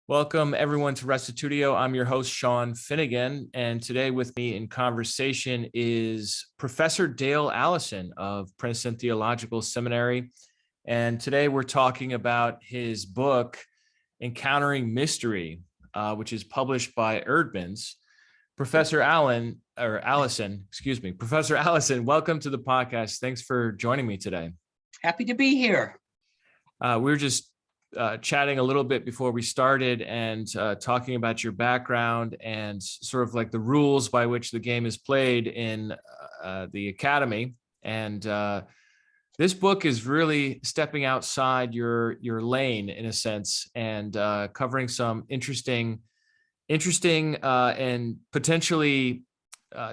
Welcome everyone to Restitutio. I'm your host, Sean Finnegan, and today with me in conversation is Professor Dale Allison of Princeton Theological Seminary. And today we're talking about his book, Encountering Mystery, which is published by Erdmans. Professor Allison, Professor Allison, welcome to the podcast. Thanks for joining me today. Happy to be here. We were just chatting a little bit before we started and talking about your background and sort of like the rules by which the game is played in the academy. And this book is really stepping outside your lane in a sense and covering some interesting and potentially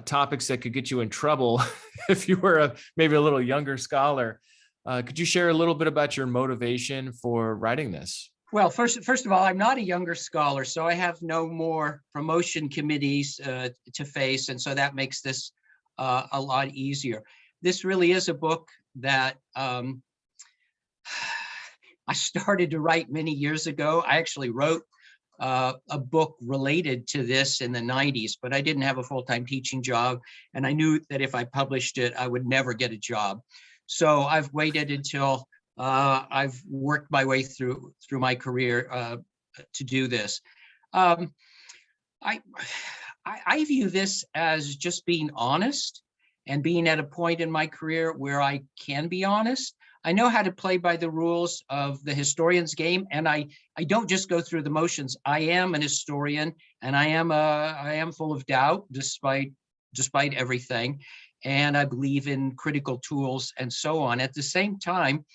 topics that could get you in trouble if you were maybe a little younger scholar. Could you share a little bit about your motivation for writing this? Well, first of all, I'm not a younger scholar, so I have no more promotion committees to face, and so that makes this a lot easier. This really is a book that I started to write many years ago. I actually wrote a book related to this in the 90s, but I didn't have a full-time teaching job, and I knew that if I published it, I would never get a job. So I've waited until I've worked my way through my career to do this. I view this as just being honest and being at a point in my career where I can be honest. I know how to play by the rules of the historian's game, and I don't just go through the motions. I am an historian, and I am full of doubt despite everything. And I believe in critical tools and so on. At the same time,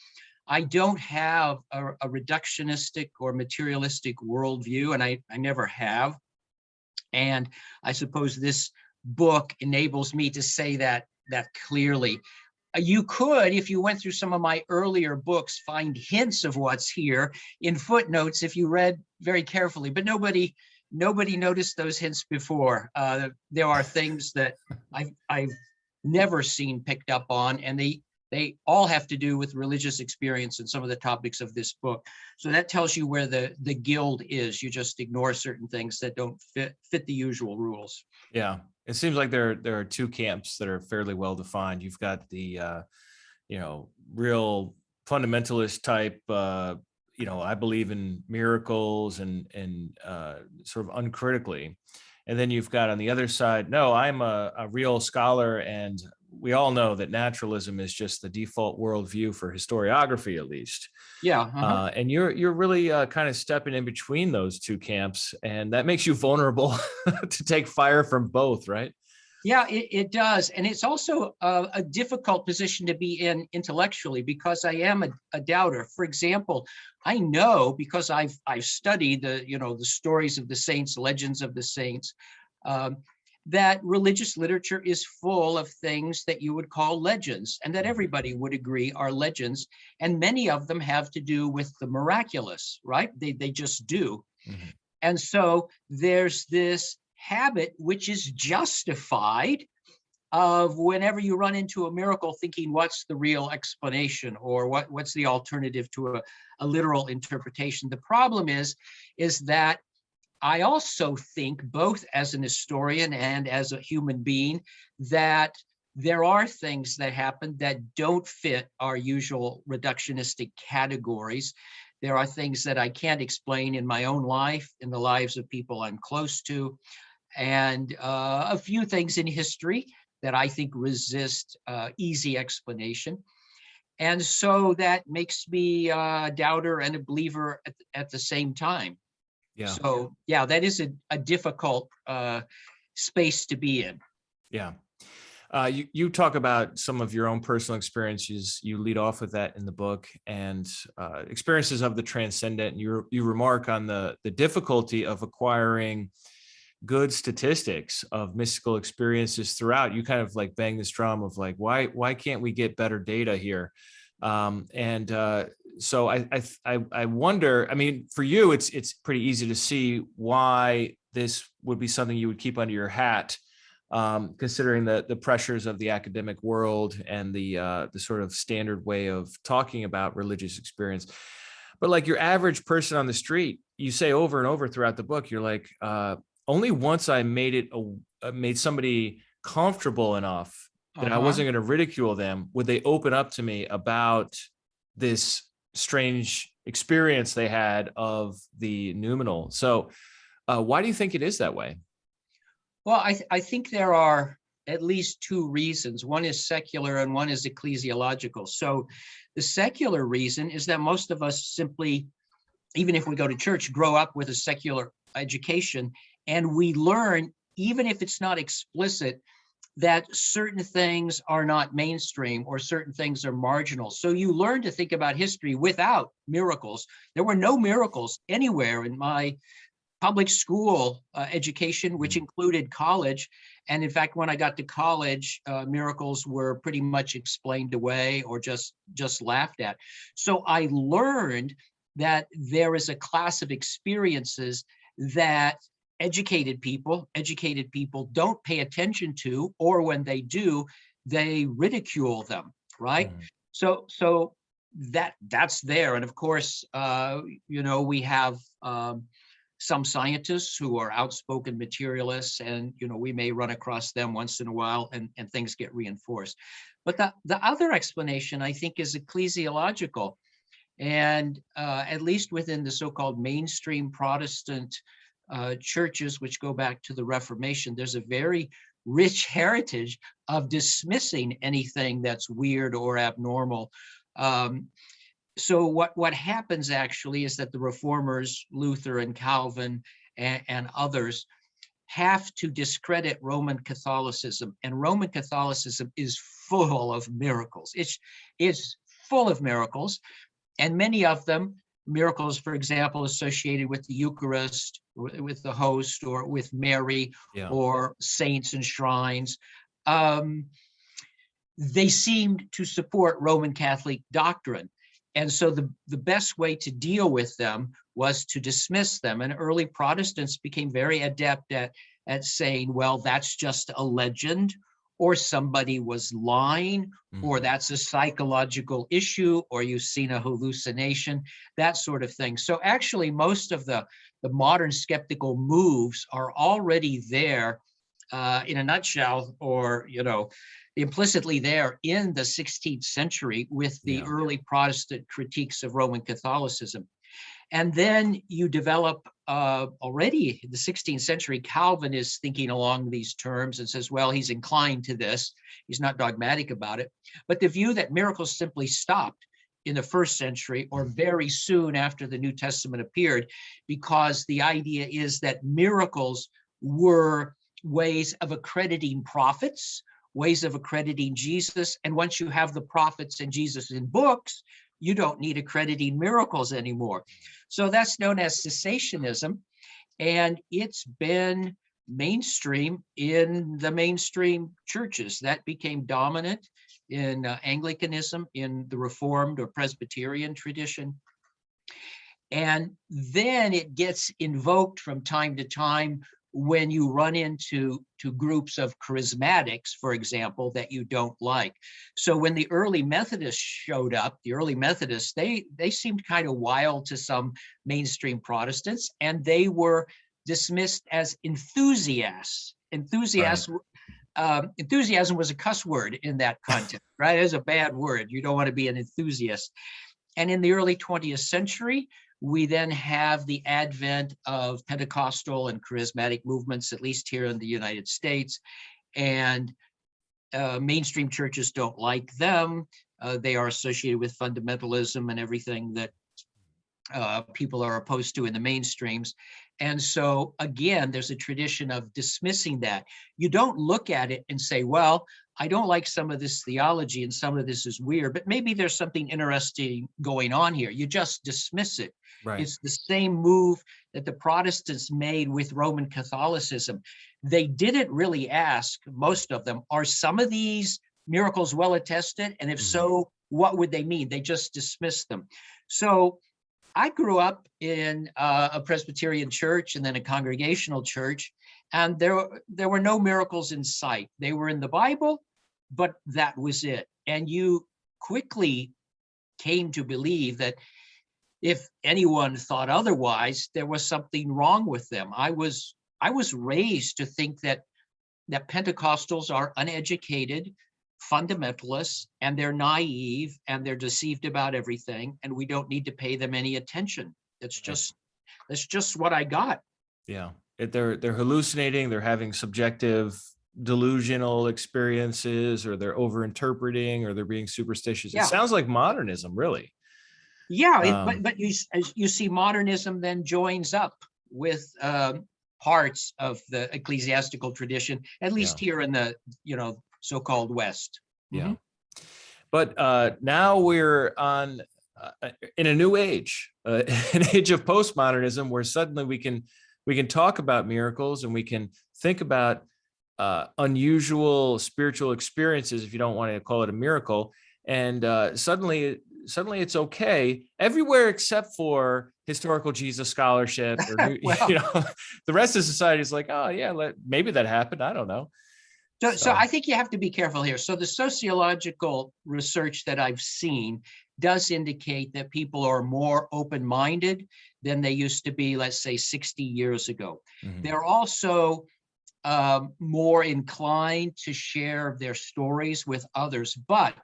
I don't have a reductionistic or materialistic worldview, and I never have. And I suppose this book enables me to say that clearly. You could, if you went through some of my earlier books, find hints of what's here in footnotes if you read very carefully, but nobody noticed those hints before. There are things that I've never seen picked up on, and they all have to do with religious experience and some of the topics of this book. So that tells you where the guild is. You just ignore certain things that don't fit the usual rules. Yeah, it seems like there are two camps that are fairly well defined. You've got the real fundamentalist type, I believe in miracles and sort of uncritically. And then you've got on the other side, no, I'm a real scholar, and we all know that naturalism is just the default worldview for historiography, at least. Yeah. And you're really kind of stepping in between those two camps, and that makes you vulnerable to take fire from both, right? Yeah, it does. And it's also a difficult position to be in intellectually, because I am a doubter. For example, I know, because I've studied the stories of the saints, legends of the saints, that religious literature is full of things that you would call legends, and that everybody would agree are legends. And many of them have to do with the miraculous, right? They just do. Mm-hmm. And so there's this habit which is justified of whenever you run into a miracle thinking, what's the real explanation, or what's the alternative to a literal interpretation? The problem is that I also think, both as an historian and as a human being, that there are things that happen that don't fit our usual reductionistic categories. There are things that I can't explain in my own life, in the lives of people I'm close to, and a few things in history that I think resist easy explanation. And so that makes me a doubter and a believer at the same time. Yeah. So yeah, that is a difficult space to be in. Yeah. You talk about some of your own personal experiences. You lead off with that in the book, and experiences of the transcendent. And you remark on the difficulty of acquiring good statistics of mystical experiences throughout. You kind of like bang this drum of like, why can't we get better data here? So I wonder, I mean, for you, it's pretty easy to see why this would be something you would keep under your hat, considering the pressures of the academic world and the sort of standard way of talking about religious experience. But like your average person on the street, you say over and over throughout the book, you're like, only once I made somebody comfortable enough that I wasn't going to ridicule them, would they open up to me about this strange experience they had of the numinal. So why do you think it is that way? Well, I think there are at least two reasons. One is secular and one is ecclesiological. So the secular reason is that most of us simply, even if we go to church, grow up with a secular education, and we learn, even if it's not explicit, that certain things are not mainstream or certain things are marginal. So you learn to think about history without miracles. There were no miracles anywhere in my public school education, which included college. And in fact, when I got to college, miracles were pretty much explained away or just laughed at. So I learned that there is a class of experiences that educated people don't pay attention to, or when they do, they ridicule them, right? So that's there. And of course, we have some scientists who are outspoken materialists, and we may run across them once in a while, and things get reinforced. But the other explanation, I think, is ecclesiological. And at least within the so-called mainstream Protestant churches, which go back to the Reformation, there's a very rich heritage of dismissing anything that's weird or abnormal. So what happens actually is that the reformers, Luther and Calvin and others, have to discredit Roman Catholicism. And Roman Catholicism is full of miracles. It's full of miracles. And many of them, miracles, for example, associated with the Eucharist, with the host, or with Mary, or saints and shrines, they seemed to support Roman Catholic doctrine. And so the best way to deal with them was to dismiss them. And early Protestants became very adept at saying, well, that's just a legend, or somebody was lying, or that's a psychological issue, or you've seen a hallucination, that sort of thing. So actually, most of the modern skeptical moves are already there in a nutshell, or, implicitly there in the 16th century with the early Protestant critiques of Roman Catholicism. And then you develop already in the 16th century, Calvin is thinking along these terms and says, well, he's inclined to this. He's not dogmatic about it. But the view that miracles simply stopped in the first century or very soon after the New Testament appeared, because the idea is that miracles were ways of accrediting prophets, ways of accrediting Jesus. And once you have the prophets and Jesus in books, you don't need accrediting miracles anymore. So that's known as cessationism. And it's been mainstream in the mainstream churches. That became dominant in Anglicanism, in the Reformed or Presbyterian tradition. And then it gets invoked from time to time when you run into groups of charismatics, for example, that you don't like. So when the early Methodists showed up, the early Methodists, they seemed kind of wild to some mainstream Protestants, and they were dismissed as enthusiasts. Enthusiasm was a cuss word in that context, right? It's a bad word. You don't want to be an enthusiast. And in the early 20th century, we then have the advent of Pentecostal and charismatic movements, at least here in the United States, and mainstream churches don't like them. They are associated with fundamentalism and everything that people are opposed to in the mainstreams. And so, again, there's a tradition of dismissing that. You don't look at it and say, well, I don't like some of this theology and some of this is weird, but maybe there's something interesting going on here. You just dismiss it. Right. It's the same move that the Protestants made with Roman Catholicism. They didn't really ask, most of them, are some of these miracles well attested? And if so, what would they mean? They just dismissed them. So I grew up in a Presbyterian church and then a congregational church, and there were no miracles in sight. They were in the Bible, but that was it. And you quickly came to believe that if anyone thought otherwise, there was something wrong with them. I was raised to think that Pentecostals are uneducated fundamentalists, and they're naive, and they're deceived about everything, and we don't need to pay them any attention. That's just what I got. Yeah, they're hallucinating, they're having subjective delusional experiences, or they're overinterpreting, or they're being superstitious. It Yeah. sounds like modernism, really. Yeah, but you see, modernism then joins up with parts of the ecclesiastical tradition, at least here in the so-called West. Yeah. But now we're on in a new age, an age of postmodernism, where suddenly we can talk about miracles, and we can think about unusual spiritual experiences, if you don't want to call it a miracle. And suddenly it's okay everywhere except for historical Jesus scholarship, or Well, the rest of society is like, oh yeah, maybe that happened. I don't know. So I think you have to be careful here. So the sociological research that I've seen does indicate that people are more open-minded than they used to be, let's say 60 years ago. Mhm. They're also more inclined to share their stories with others, but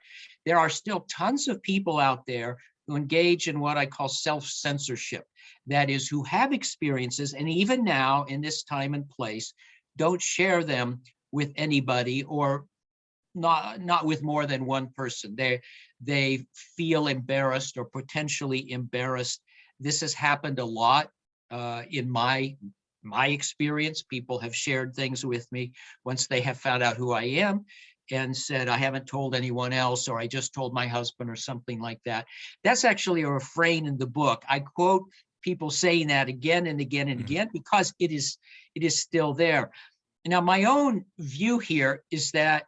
there are still tons of people out there who engage in what I call self-censorship. That is, who have experiences, and even now in this time and place, don't share them with anybody, or not with more than one person. They feel embarrassed or potentially embarrassed. This has happened a lot in my experience. People have shared things with me once they have found out who I am, and said, I haven't told anyone else, or I just told my husband, or something like that. That's actually a refrain in the book. I quote people saying that again and again and again, because it is still there. Now, my own view here is that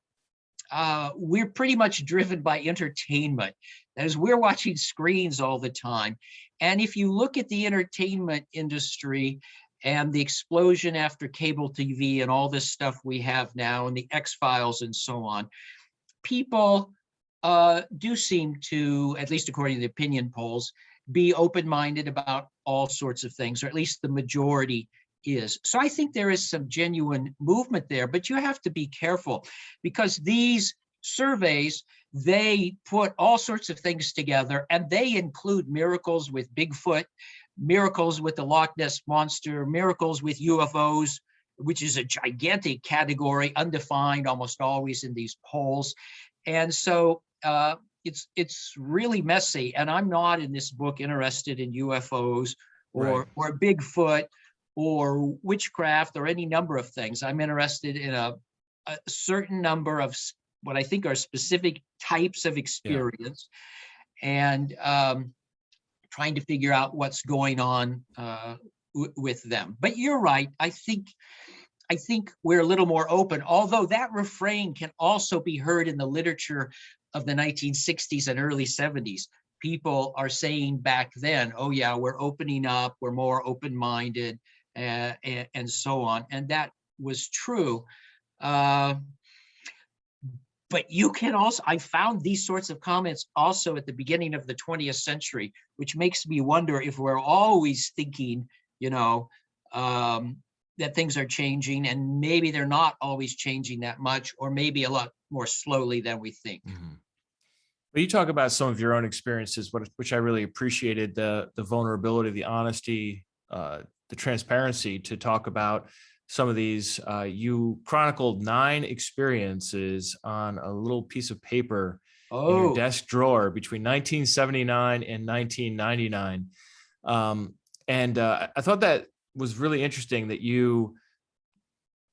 we're pretty much driven by entertainment. That is, we're watching screens all the time. And if you look at the entertainment industry and the explosion after cable TV and all this stuff we have now, and the X-Files and so on, people do seem to, at least according to the opinion polls, be open-minded about all sorts of things, or at least the majority is. So I think there is some genuine movement there, but you have to be careful, because these surveys, they put all sorts of things together, and they include miracles with Bigfoot, miracles with the Loch Ness Monster, miracles with UFOs, which is a gigantic category, undefined almost always in these polls. And so it's really messy. And I'm not in this book interested in UFOs or Bigfoot or witchcraft or any number of things. I'm interested in a certain number of what I think are specific types of experience, and trying to figure out what's going on with them. But you're right. I think we're a little more open, although that refrain can also be heard in the literature of the 1960s and early 70s. People are saying back then, oh yeah, we're opening up, we're more open-minded, and so on. And that was true. But you can also, I found these sorts of comments also at the beginning of the 20th century, which makes me wonder if we're always thinking, that things are changing, and maybe they're not always changing that much, or maybe a lot more slowly than we think. Mm-hmm. But you talk about some of your own experiences, which I really appreciated, the vulnerability, the honesty, the transparency to talk about some of these. You chronicled 9 experiences on a little piece of paper in your desk drawer between 1979 and 1999. And I thought that was really interesting, that you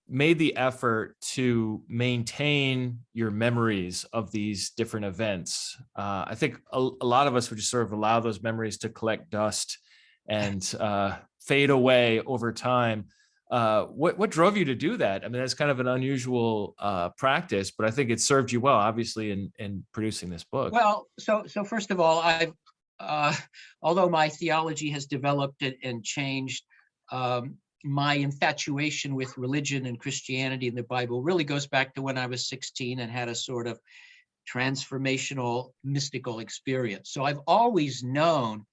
made the effort to maintain your memories of these different events. I think a lot of us would just sort of allow those memories to collect dust and fade away over time. What drove you to do that? I mean, that's kind of an unusual practice, but I think it served you well, obviously, in producing this book. Well, so first of all, I've although my theology has developed and changed, my infatuation with religion and Christianity and the Bible really goes back to when I was 16 and had a sort of transformational mystical experience. So I've always known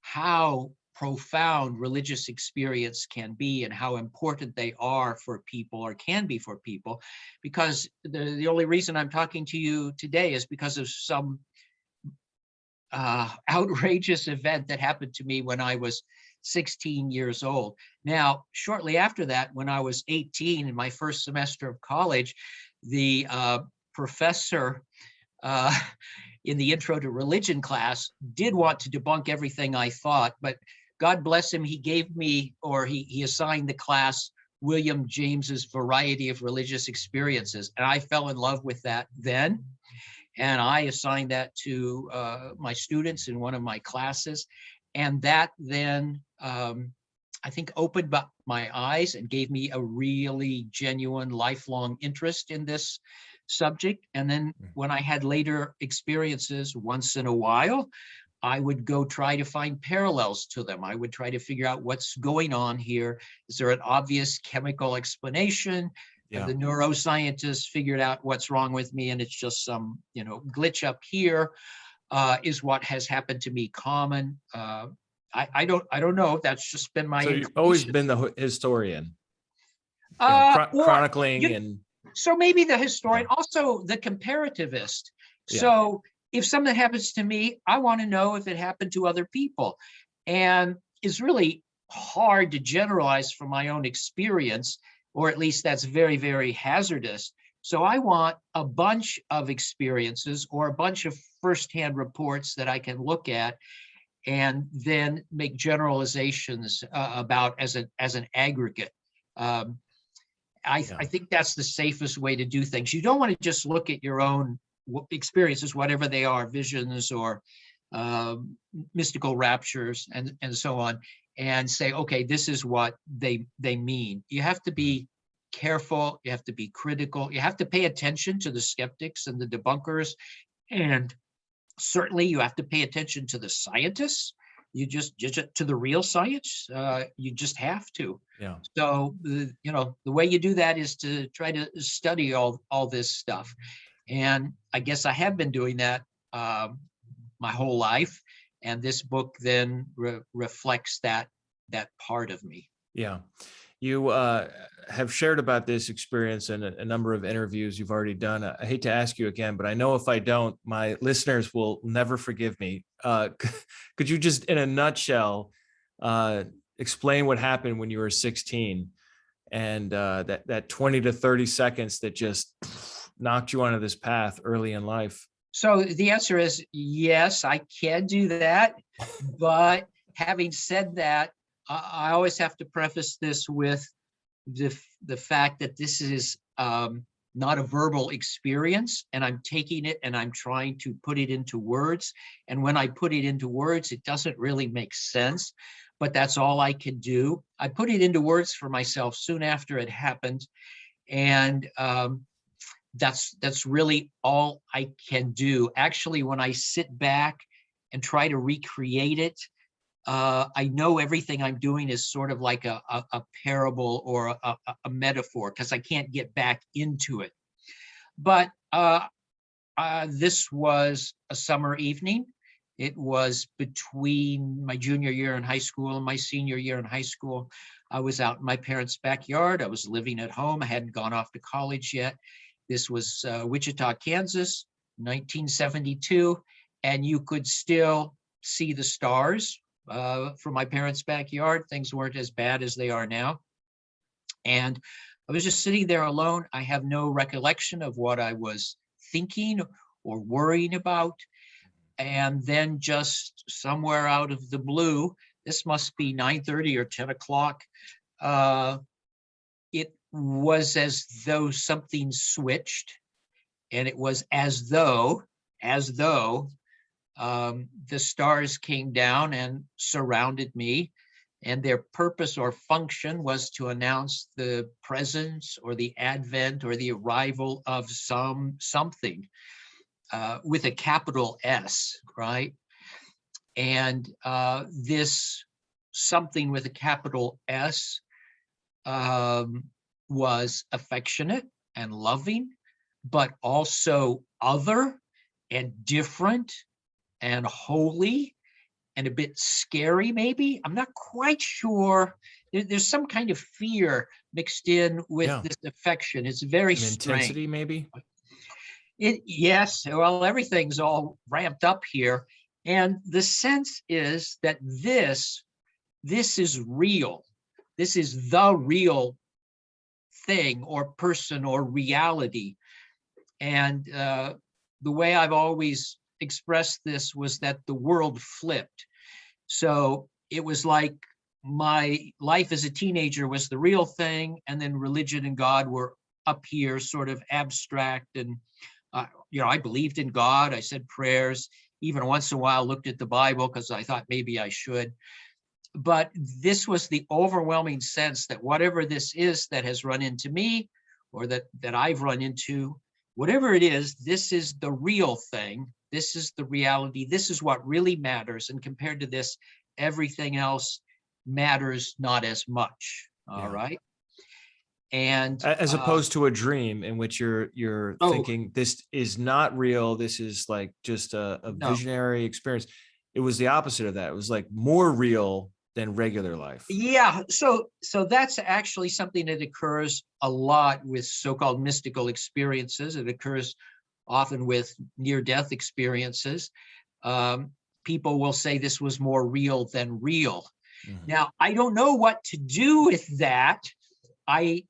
how profound religious experience can be and how important they are for people, or can be for people, because the only reason I'm talking to you today is because of some outrageous event that happened to me when I was 16 years old. Now, shortly after that, when I was 18 in my first semester of college, the professor in the Intro to Religion class did want to debunk everything I thought, but God bless him, he gave me, or he assigned the class William James's Variety of Religious Experiences. And I fell in love with that then. And I assigned that to my students in one of my classes. And that then, I think, opened up my eyes and gave me a really genuine lifelong interest in this subject. And then when I had later experiences, once in a while, I would go try to find parallels to them. I would try to figure out what's going on here. Is there an obvious chemical explanation? Yeah. The neuroscientists figured out what's wrong with me, and it's just some, glitch up here. Is what has happened to me common? I don't know. That's just been my. So you've always been the historian, or chronicling and. So maybe the historian, also the comparativist. So if something happens to me, I want to know if it happened to other people. And it's really hard to generalize from my own experience, or at least that's very, very hazardous. So I want a bunch of experiences or a bunch of firsthand reports that I can look at and then make generalizations about as an aggregate. I think that's the safest way to do things. You don't want to just look at your own experiences, whatever they are, visions or mystical raptures and so on, and say, okay, this is what they mean. You have to be careful. You have to be critical. You have to pay attention to the skeptics and the debunkers. And certainly you have to pay attention to the scientists. You just to the real science. You just have to. Yeah. So the way you do that is to try to study all this stuff, and I guess I have been doing that my whole life, and this book then reflects that part of me. Yeah. You have shared about this experience in a number of interviews you've already done. I hate to ask you again, but I know if I don't, my listeners will never forgive me. Could you just, in a nutshell, explain what happened when you were 16 and that 20 to 30 seconds that just knocked you onto this path early in life? So the answer is yes, I can do that. But having said that, I always have to preface this with the fact that this is not a verbal experience, and I'm taking it and I'm trying to put it into words. And when I put it into words, it doesn't really make sense, but that's all I can do. I put it into words for myself soon after it happened, and that's really all I can do. Actually, when I sit back and try to recreate it, I know everything I'm doing is sort of like a parable or a metaphor, because I can't get back into it. But this was a summer evening. It was between my junior year in high school and my senior year in high school. I was out in my parents' backyard. I was living at home. I hadn't gone off to college yet. This was Wichita, Kansas, 1972, and you could still see the stars from my parents' backyard. Things weren't as bad as they are now. And I was just sitting there alone. I have no recollection of what I was thinking or worrying about. And then just somewhere out of the blue, this must be 9:30 or 10 o'clock, it was as though something switched, and it was as though the stars came down and surrounded me, and their purpose or function was to announce the presence or the advent or the arrival of something with a capital S, right? And this something with a capital S was affectionate and loving, but also other and different and holy and a bit scary, maybe. I'm not quite sure. There's some kind of fear mixed in with this affection. It's very An strange. intensity, maybe. Yes, well, everything's all ramped up here. And the sense is that this is real. This is the real thing or person or reality. And the way I've always expressed this was that the world flipped. So it was like my life as a teenager was the real thing, and then religion and God were up here, sort of abstract. And I believed in God. I said prayers, even once in a while looked at the Bible because I thought maybe I should. But this was the overwhelming sense that whatever this is that has run into me, or that I've run into, whatever it is, this is the real thing. This is the reality. This is what really matters. And compared to this, everything else matters not as much. All right. And as opposed to a dream in which you're thinking this is not real. This is like just a visionary experience. It was the opposite of that. It was like more real than regular life. Yeah. So that's actually something that occurs a lot with so-called mystical experiences. It occurs often with near-death experiences. People will say this was more real than real. Mm-hmm. Now, I don't know what to do with that. I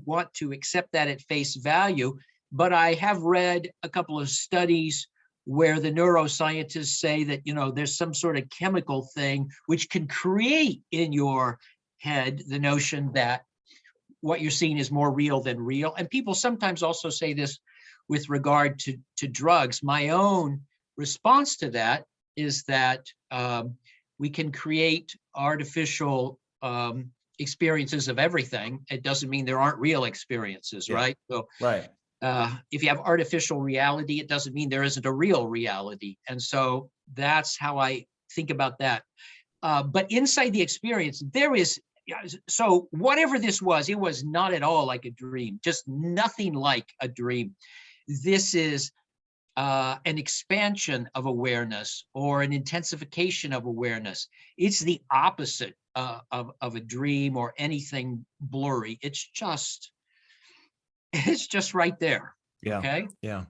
want to accept that at face value, but I have read a couple of studies where the neuroscientists say that, there's some sort of chemical thing which can create in your head the notion that what you're seeing is more real than real. And people sometimes also say this with regard to drugs. My own response to that is that we can create artificial experiences of everything. It doesn't mean there aren't real experiences, right? So, right. If you have artificial reality, it doesn't mean there isn't a real reality. And so that's how I think about that. But inside the experience, there is, so whatever this was, it was not at all like a dream, just nothing like a dream. This is an expansion of awareness or an intensification of awareness. It's the opposite of a dream or anything blurry. It's just right there. Yeah. Okay. Yeah.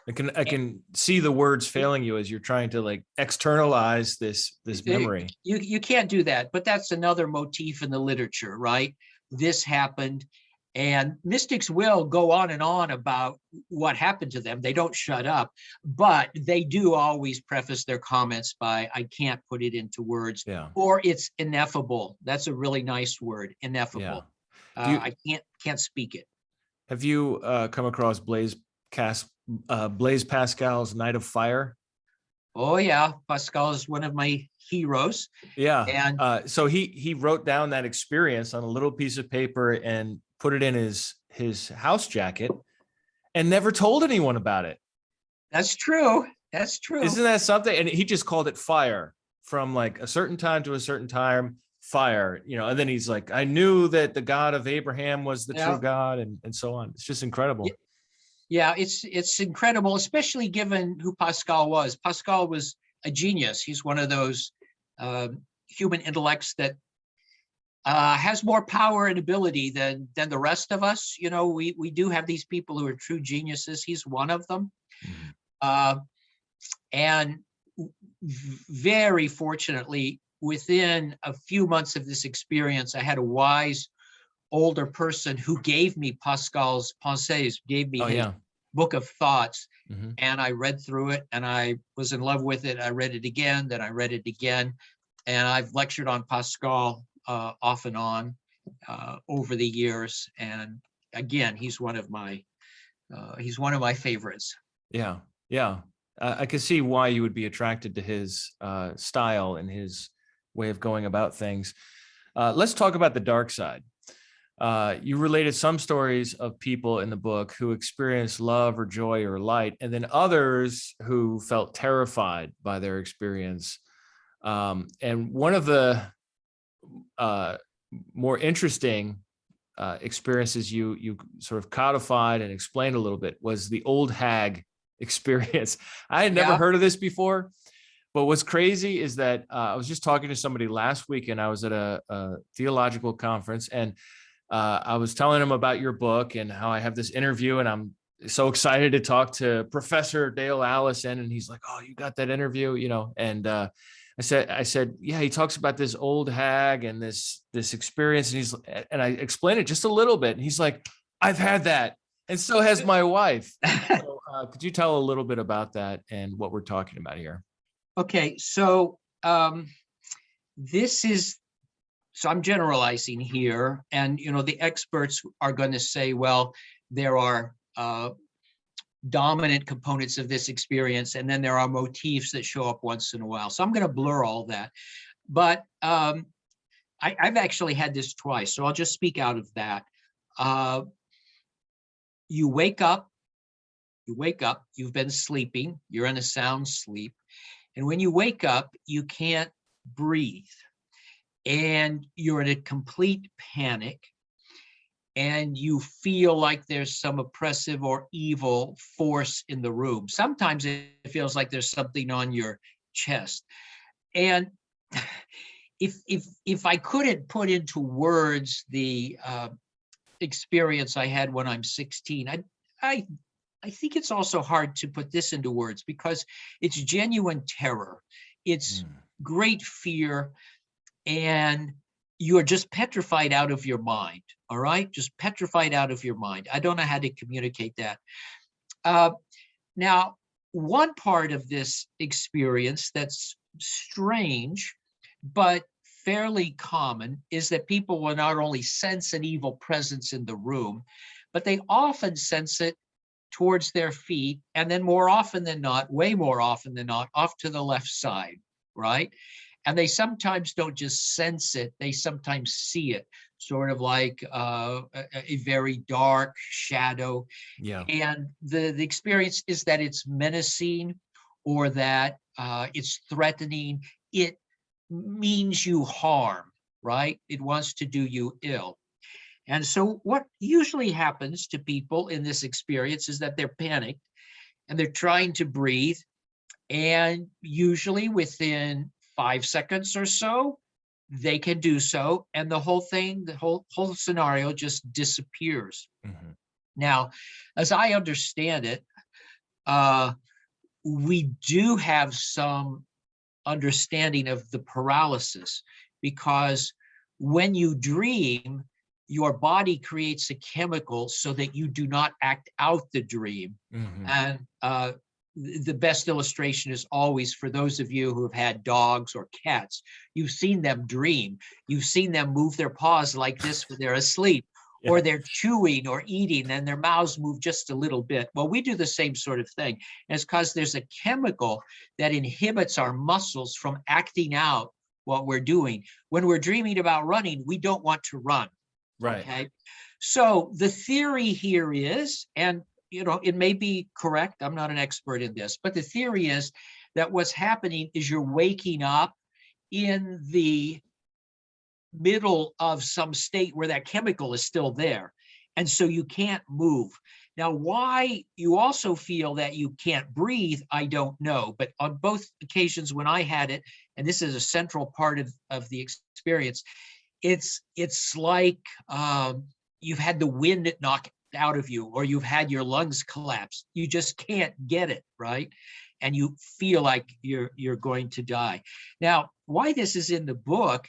I can see the words failing you as you're trying to like externalize this memory. You can't do that, but that's another motif in the literature, right? This happened, and mystics will go on and on about what happened to them. They don't shut up, but they do always preface their comments by, I can't put it into words, or it's ineffable. That's a really nice word, ineffable. I can't speak it. Have you come across Blaise Pascal's Night of Fire? Oh yeah, Pascal is one of my heroes. Yeah, and so he wrote down that experience on a little piece of paper and put it in his house jacket, and never told anyone about it. That's true. That's true. Isn't that something? And he just called it fire, from like a certain time to a certain time. Fire, and then he's like, I knew that the God of Abraham was the true God, and so on. It's just incredible. Yeah, it's incredible, especially given who Pascal was. Pascal was a genius. He's one of those human intellects that has more power and ability than the rest of us. We do have these people who are true geniuses. He's one of them. Mm-hmm. And very fortunately, within a few months of this experience, I had a wise older person who gave me Pascal's Pensées, gave me his book of thoughts. Mm-hmm. And I read through it and I was in love with it. I read it again, then I read it again. And I've lectured on Pascal off and on over the years. And again, he's one of my favorites. Yeah. Yeah. I can see why you would be attracted to his style and his way of going about things. Let's talk about the dark side. You related some stories of people in the book who experienced love or joy or light, and then others who felt terrified by their experience. And one of the more interesting experiences you sort of codified and explained a little bit was the old hag experience. I had never heard of this before, But what's crazy is that I was just talking to somebody last week, and I was at a theological conference, and I was telling him about your book and how I have this interview, and I'm so excited to talk to Professor Dale Allison. And he's like, "Oh, you got that interview, you know?" And I said, "Yeah." He talks about this old hag and this experience, and I explained it just a little bit, and he's like, "I've had that, and so has my wife." So, could you tell a little bit about that and what we're talking about here? Okay, so this is, so I'm generalizing here, and the experts are going to say, well, there are dominant components of this experience, and then there are motifs that show up once in a while. So I'm going to blur all that. But I've actually had this twice, so I'll just speak out of that. You wake up, you've been sleeping, you're in a sound sleep. And when you wake up, you can't breathe. And you're in a complete panic. And you feel like there's some oppressive or evil force in the room. Sometimes it feels like there's something on your chest. And if I couldn't put into words the experience I had when I'm 16, I think it's also hard to put this into words, because it's genuine terror. It's great fear, and you're just petrified out of your mind. All right, just petrified out of your mind. I don't know how to communicate that. Now, one part of this experience that's strange, but fairly common, is that people will not only sense an evil presence in the room, but they often sense it towards their feet, and then more often than not, way more often than not, off to the left side, right? And they sometimes don't just sense it, they sometimes see it, sort of like a very dark shadow. Yeah. And the experience is that it's menacing, or that it's threatening. It means you harm, right? It wants to do you ill. And so what usually happens to people in this experience is that they're panicked and they're trying to breathe. And usually within 5 seconds or so, they can do so. And the whole thing, the whole scenario just disappears. Mm-hmm. Now, as I understand it, we do have some understanding of the paralysis, because when you dream, your body creates a chemical so that you do not act out the dream. Mm-hmm. And the best illustration is always, for those of you who have had dogs or cats, you've seen them dream. You've seen them move their paws like this when they're asleep, Yeah. or they're chewing or eating and their mouths move just a little bit. Well, we do the same sort of thing. And it's because there's a chemical that inhibits our muscles from acting out what we're doing. When we're dreaming about running, we don't want to run. Right. Okay. So the theory here is, and it may be correct, I'm not an expert in this, but the theory is that what's happening is you're waking up in the middle of some state where that chemical is still there. And so you can't move. Now, why you also feel that you can't breathe, I don't know. But on both occasions when I had it, and this is a central part of the experience, it's like you've had the wind knocked out of you, or you've had your lungs collapse. You just can't get it, right? And you feel like you're going to die. Now, why this is in the book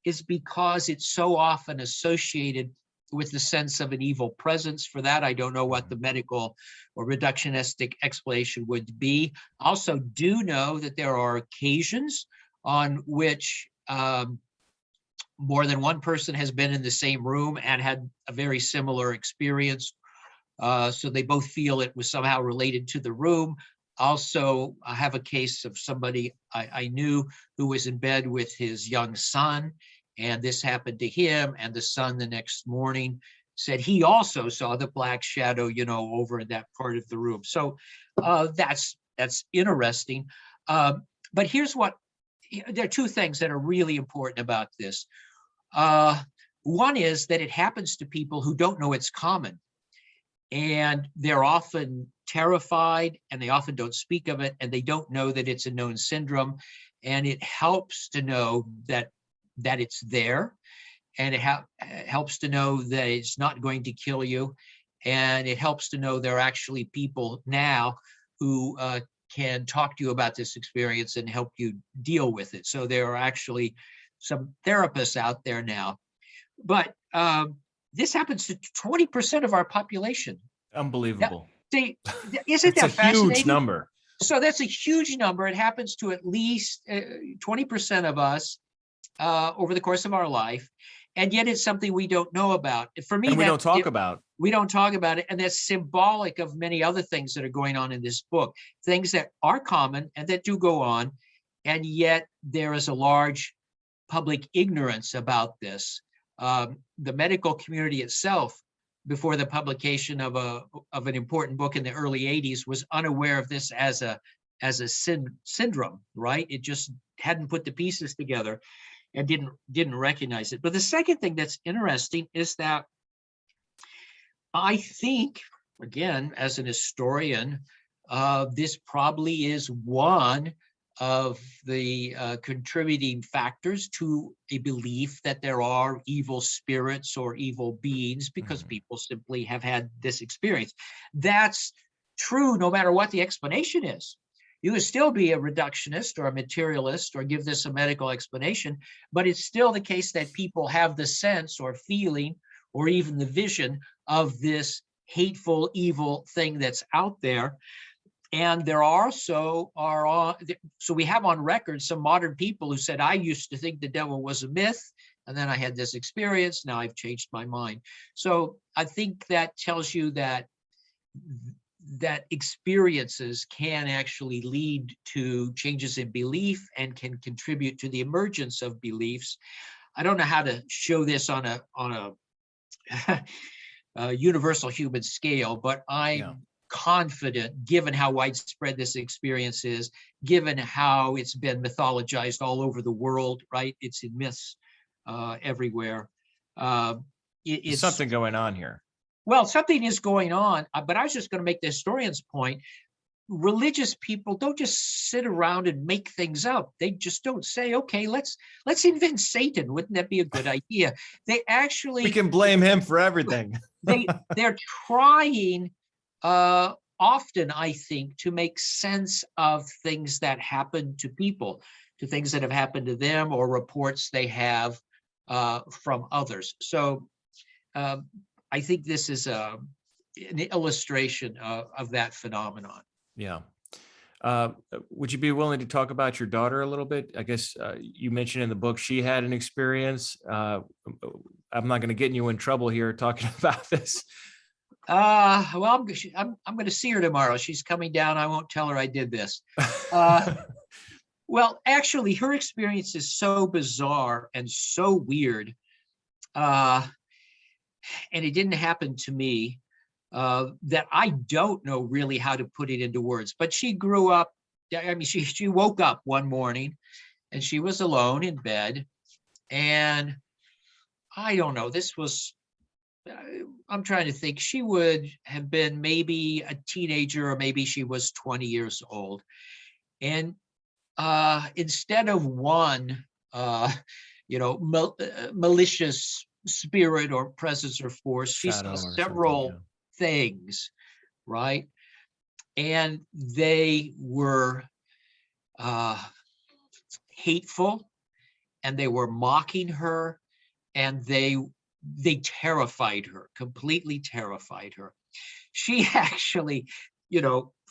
is because it's so often associated with the sense of an evil presence. For that, I don't know what the medical or reductionistic explanation would be. I also do know that there are occasions on which more than one person has been in the same room and had a very similar experience. So they both feel it was somehow related to the room. Also, I have a case of somebody I knew who was in bed with his young son, and this happened to him, and the son the next morning said he also saw the black shadow, over in that part of the room. So that's interesting. But here's there are two things that are really important about this. One is that it happens to people who don't know it's common. And they're often terrified, and they often don't speak of it, and they don't know that it's a known syndrome. And it helps to know that it's there, and it helps to know that it's not going to kill you, and it helps to know there are actually people now who can talk to you about this experience and help you deal with it. So there are actually some therapists out there now. But this happens to 20% of our population. Unbelievable. See, isn't that It's a fascinating? huge number. So that's a huge number. It happens to at least 20% of us over the course of our life. And yet it's something we don't know about. For me, And we don't talk about. We don't talk about it. And that's symbolic of many other things that are going on in this book, things that are common and that do go on. And yet there is a large public ignorance about this. The medical community itself, before the publication of an important book in the early 80s, was unaware of this as a syndrome, right? It just hadn't put the pieces together and didn't recognize it. But the second thing that's interesting is that I think, again, as an historian, this probably is one of the contributing factors to a belief that there are evil spirits or evil beings, because people simply have had this experience. That's true no matter what the explanation is. You could still be a reductionist or a materialist or give this a medical explanation, but it's still the case that people have the sense or feeling or even the vision of this hateful, evil thing that's out there. And there so we have on record some modern people who said, I used to think the devil was a myth, and then I had this experience, now I've changed my mind. So I think that tells you that experiences can actually lead to changes in belief and can contribute to the emergence of beliefs. I don't know how to show this on a universal human scale, but I'm confident, given how widespread this experience is, given how it's been mythologized all over the world, right? It's in myths everywhere. It's something going on here. Well, something is going on, but I was just going to make the historian's point. Religious people don't just sit around and make things up. They just don't say, okay, let's invent Satan. Wouldn't that be a good idea? They actually— we can blame him for everything. They're trying often, I think, to make sense of things that happen to people, to things that have happened to them or reports they have from others. So I think this is an illustration of that phenomenon. Yeah. Would you be willing to talk about your daughter a little bit? I guess you mentioned in the book she had an experience. I'm not going to get you in trouble here talking about this. Well, I'm going to see her tomorrow. She's coming down. I won't tell her I did this. Well, actually, her experience is so bizarre and so weird. And it didn't happen to me, that I don't know really how to put it into words. But she grew up, I mean, she woke up one morning and she was alone in bed. And I don't know, this was, I'm trying to think, she would have been maybe a teenager, or maybe she was 20 years old. And instead of one, malicious spirit or presence or force, she saw several things, right? And they were hateful, and they were mocking her, and they terrified her, completely terrified her. She actually,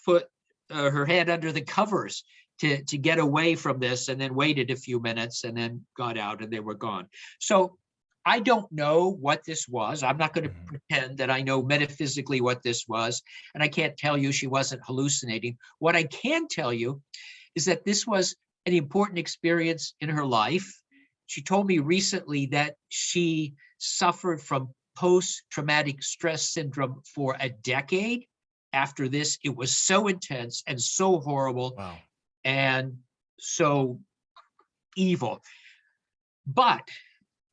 put her head under the covers to get away from this, and then waited a few minutes and then got out, and they were gone. So I don't know what this was. I'm not going to pretend that I know metaphysically what this was, and I can't tell you she wasn't hallucinating. What I can tell you is that this was an important experience in her life. She told me recently that she suffered from post-traumatic stress syndrome for a decade after this. It was so intense and so horrible. Wow. And so evil. But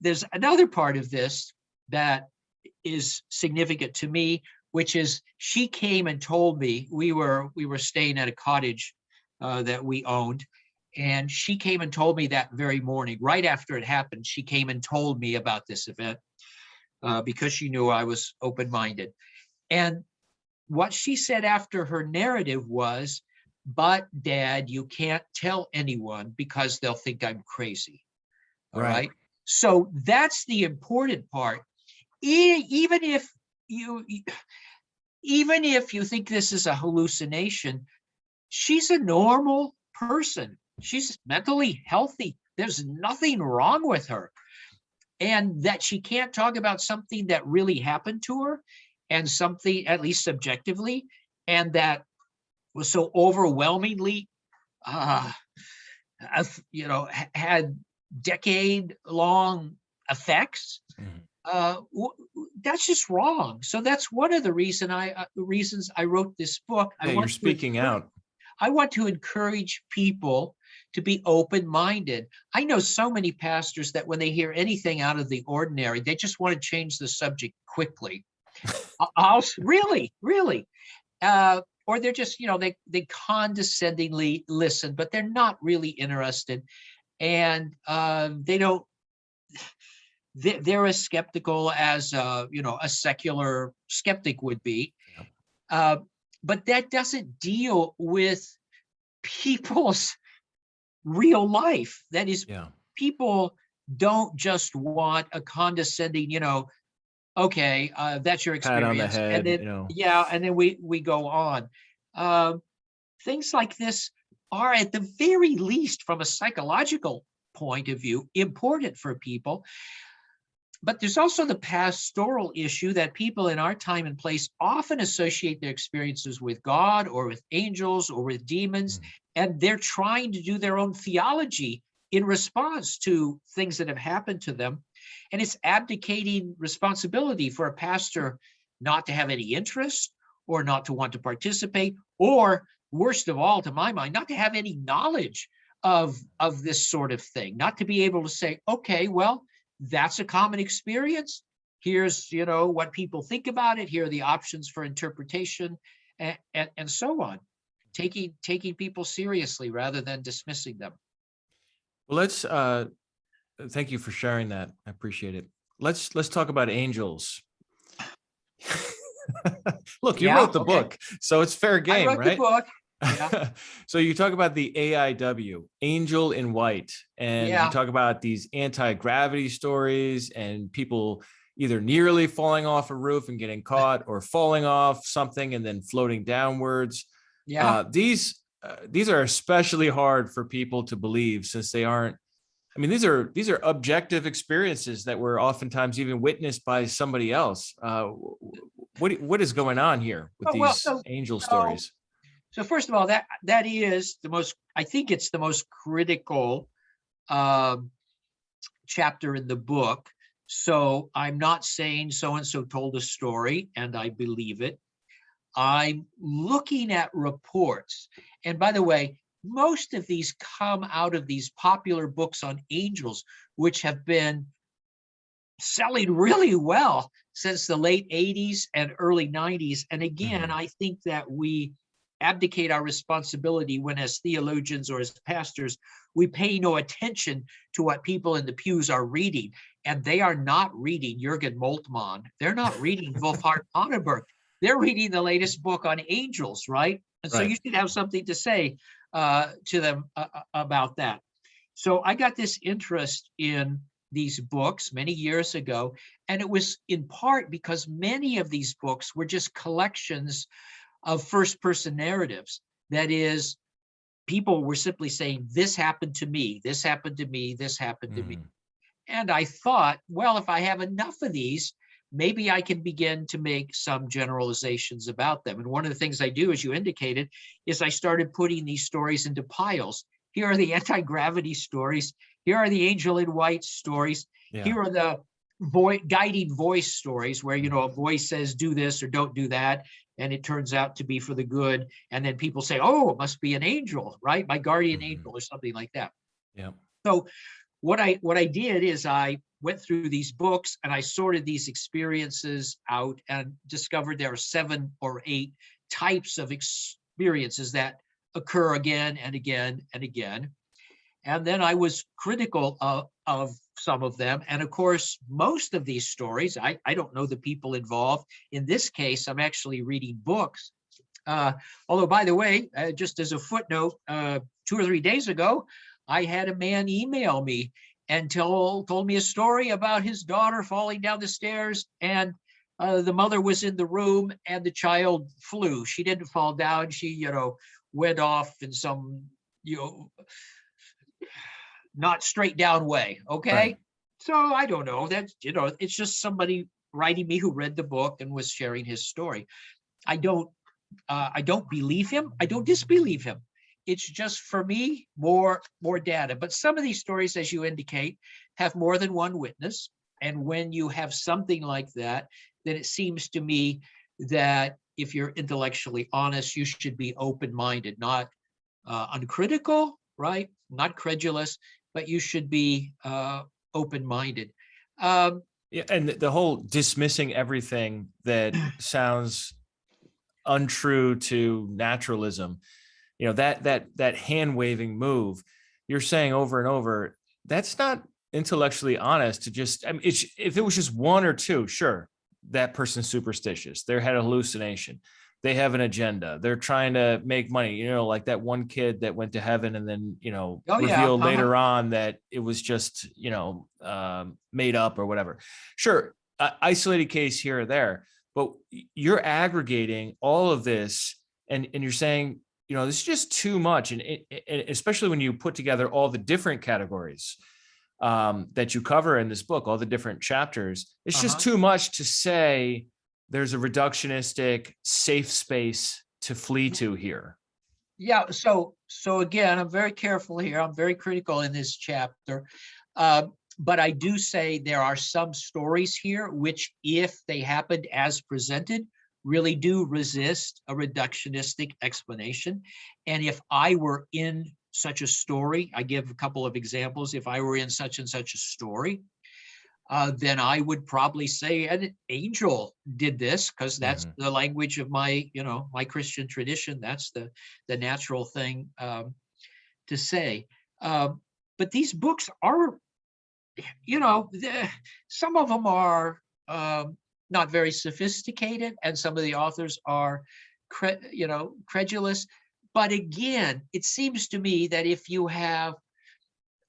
there's another part of this that is significant to me, which is she came and told me, we were staying at a cottage that we owned, and she came and told me that very morning, right after it happened. She came and told me about this event because she knew I was open-minded. And what she said after her narrative was, "But Dad, you can't tell anyone because they'll think I'm crazy." All right. So that's the important part. Even if you think this is a hallucination, she's a normal person. She's mentally healthy. There's nothing wrong with her. And that she can't talk about something that really happened to her, and something, at least subjectively, and that was so overwhelmingly, had decade-long effects. That's just wrong. So that's one of the reasons I wrote this book. Yeah, you're speaking out. I want to encourage people to be open-minded. I know so many pastors that when they hear anything out of the ordinary, they just want to change the subject quickly. Really. Or they're just, they condescendingly listen, but they're not really interested. And they're as skeptical as, a secular skeptic would be. But that doesn't deal with people's real life. That is, people don't just want a condescending, okay, that's your experience. Pat on the head, and then, and then we go on. Things like this are, at the very least, from a psychological point of view, important for people. But there's also the pastoral issue that people in our time and place often associate their experiences with God or with angels or with demons, and they're trying to do their own theology in response to things that have happened to them. And it's abdicating responsibility for a pastor not to have any interest or not to want to participate, or worst of all, to my mind, not to have any knowledge of this sort of thing, not to be able to say, okay, well, that's a common experience. Here's, what people think about it. Here are the options for interpretation, and so on. Taking people seriously rather than dismissing them. Well, let's thank you for sharing that. I appreciate it. Let's talk about angels. Look, you wrote the book, so it's fair game, I wrote the book. Yeah. So you talk about the AIW, Angel in White, and you talk about these anti-gravity stories and people either nearly falling off a roof and getting caught, or falling off something and then floating downwards. These are especially hard for people to believe, since they aren't. I mean, these are objective experiences that were oftentimes even witnessed by somebody else. What is going on here with these angel stories? So first of all, that is the most, I think it's the most critical chapter in the book. So I'm not saying so-and-so told a story and I believe it. I'm looking at reports. And by the way, most of these come out of these popular books on angels, which have been selling really well since the late 80s and early 90s. And again, I think that we abdicate our responsibility when, as theologians or as pastors, we pay no attention to what people in the pews are reading. And they are not reading Jürgen Moltmann. They're not reading Wolfhard Pannenberg. They're reading the latest book on angels, right? And so you should have something to say to them about that. So I got this interest in these books many years ago, and it was in part because many of these books were just collections of first-person narratives. That is, people were simply saying, this happened to me, this happened to me, this happened to me. And I thought, well, if I have enough of these, maybe I can begin to make some generalizations about them. And one of the things I do, as you indicated, is I started putting these stories into piles. Here are the anti-gravity stories. Here are the angel in white stories. Here are the guiding voice stories where, a voice says, do this or don't do that. And it turns out to be for the good. And then people say, oh, it must be an angel, right? My guardian angel or something like that. So what I did is I went through these books and I sorted these experiences out and discovered there are 7 or 8 types of experiences that occur again and again and again. And then I was critical of some of them. And of course, most of these stories, I don't know the people involved. In this case, I'm actually reading books. Although, by the way, just as a footnote, 2 or 3 days ago, I had a man email me and told me a story about his daughter falling down the stairs, and the mother was in the room and the child flew. She didn't fall down. She, went off in some, not straight down way. Okay. Right. So I don't know. That's, it's just somebody writing me who read the book and was sharing his story. I don't believe him. I don't disbelieve him. It's just, for me, more data. But some of these stories, as you indicate, have more than one witness. And when you have something like that, then it seems to me that if you're intellectually honest, you should be open-minded, not uncritical, right? Not credulous, but you should be open-minded. Yeah, and the whole dismissing everything that sounds untrue to naturalism, that hand-waving move, you're saying over and over, that's not intellectually honest. To just, I mean, if it was just 1 or 2, sure, that person's superstitious. They had a hallucination. They have an agenda. They're trying to make money, like that one kid that went to heaven and then, revealed later on that it was just, made up or whatever. Sure, isolated case here or there, but you're aggregating all of this and you're saying, this is just too much. And especially when you put together all the different categories that you cover in this book, all the different chapters, it's just too much to say there's a reductionistic safe space to flee to here. Yeah. So again, I'm very careful here. I'm very critical in this chapter. But I do say there are some stories here which, if they happened as presented, really do resist a reductionistic explanation. And if I were in such a story, I give a couple of examples. If I were in such and such a story, then I would probably say an angel did this, because that's the language of my, my Christian tradition. That's the natural thing to say. But these books are, some of them are not very sophisticated, and some of the authors are, credulous. But again, it seems to me that if you have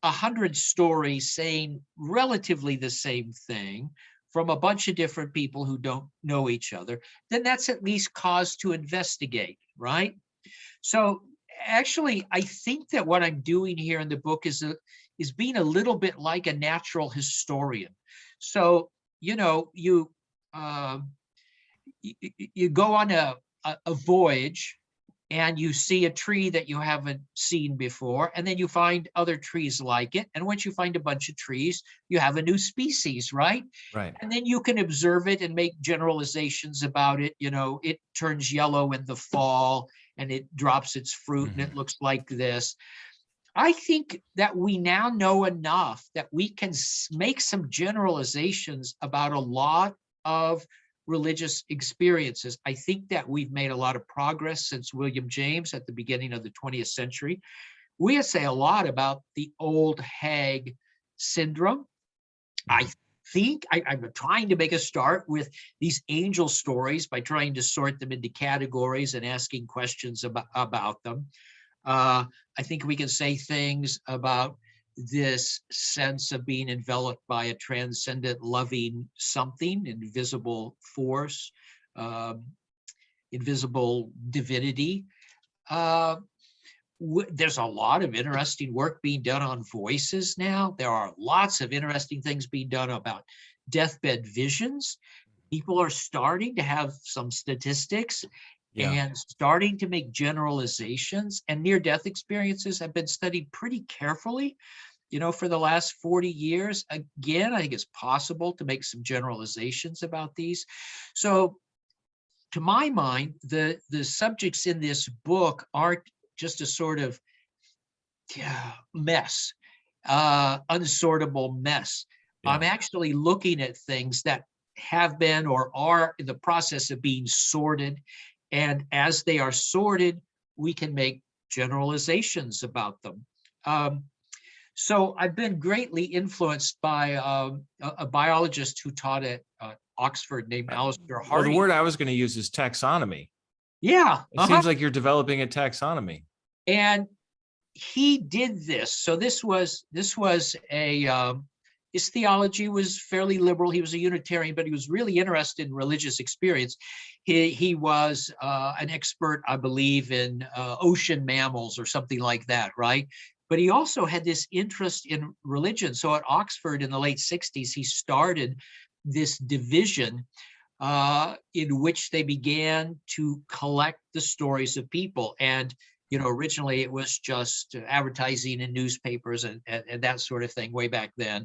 100 stories saying relatively the same thing from a bunch of different people who don't know each other, then that's at least cause to investigate, right? So actually, I think that what I'm doing here in the book is being a little bit like a natural historian. So, you go on a voyage, and you see a tree that you haven't seen before, and then you find other trees like it. And once you find a bunch of trees, you have a new species, right? Right. And then you can observe it and make generalizations about it. It turns yellow in the fall, and it drops its fruit, and it looks like this. I think that we now know enough that we can make some generalizations about a lot of religious experiences. I think that we've made a lot of progress since William James at the beginning of the 20th century. We say a lot about the old hag syndrome. I think I'm trying to make a start with these angel stories by trying to sort them into categories and asking questions about them. I think we can say things about this sense of being enveloped by a transcendent loving something, invisible force, invisible divinity. There's a lot of interesting work being done on voices now. There are lots of interesting things being done about deathbed visions. People are starting to have some statistics and starting to make generalizations, and near-death experiences have been studied pretty carefully, for the last 40 years. Again, I think it's possible to make some generalizations about these. So to my mind, the subjects in this book aren't just a sort of mess, unsortable mess. I'm actually looking at things that have been or are in the process of being sorted. And as they are sorted, we can make generalizations about them. So I've been greatly influenced by a biologist who taught at Oxford named Alistair Hardy. Well, the word I was going to use is taxonomy. Yeah. It seems like you're developing a taxonomy. And he did this. So this was his theology was fairly liberal. He was a Unitarian, but he was really interested in religious experience. He was an expert, I believe, in ocean mammals or something like that, right? But he also had this interest in religion. So at Oxford in the late 60s, he started this division in which they began to collect the stories of people. And originally it was just advertising in newspapers and that sort of thing way back then,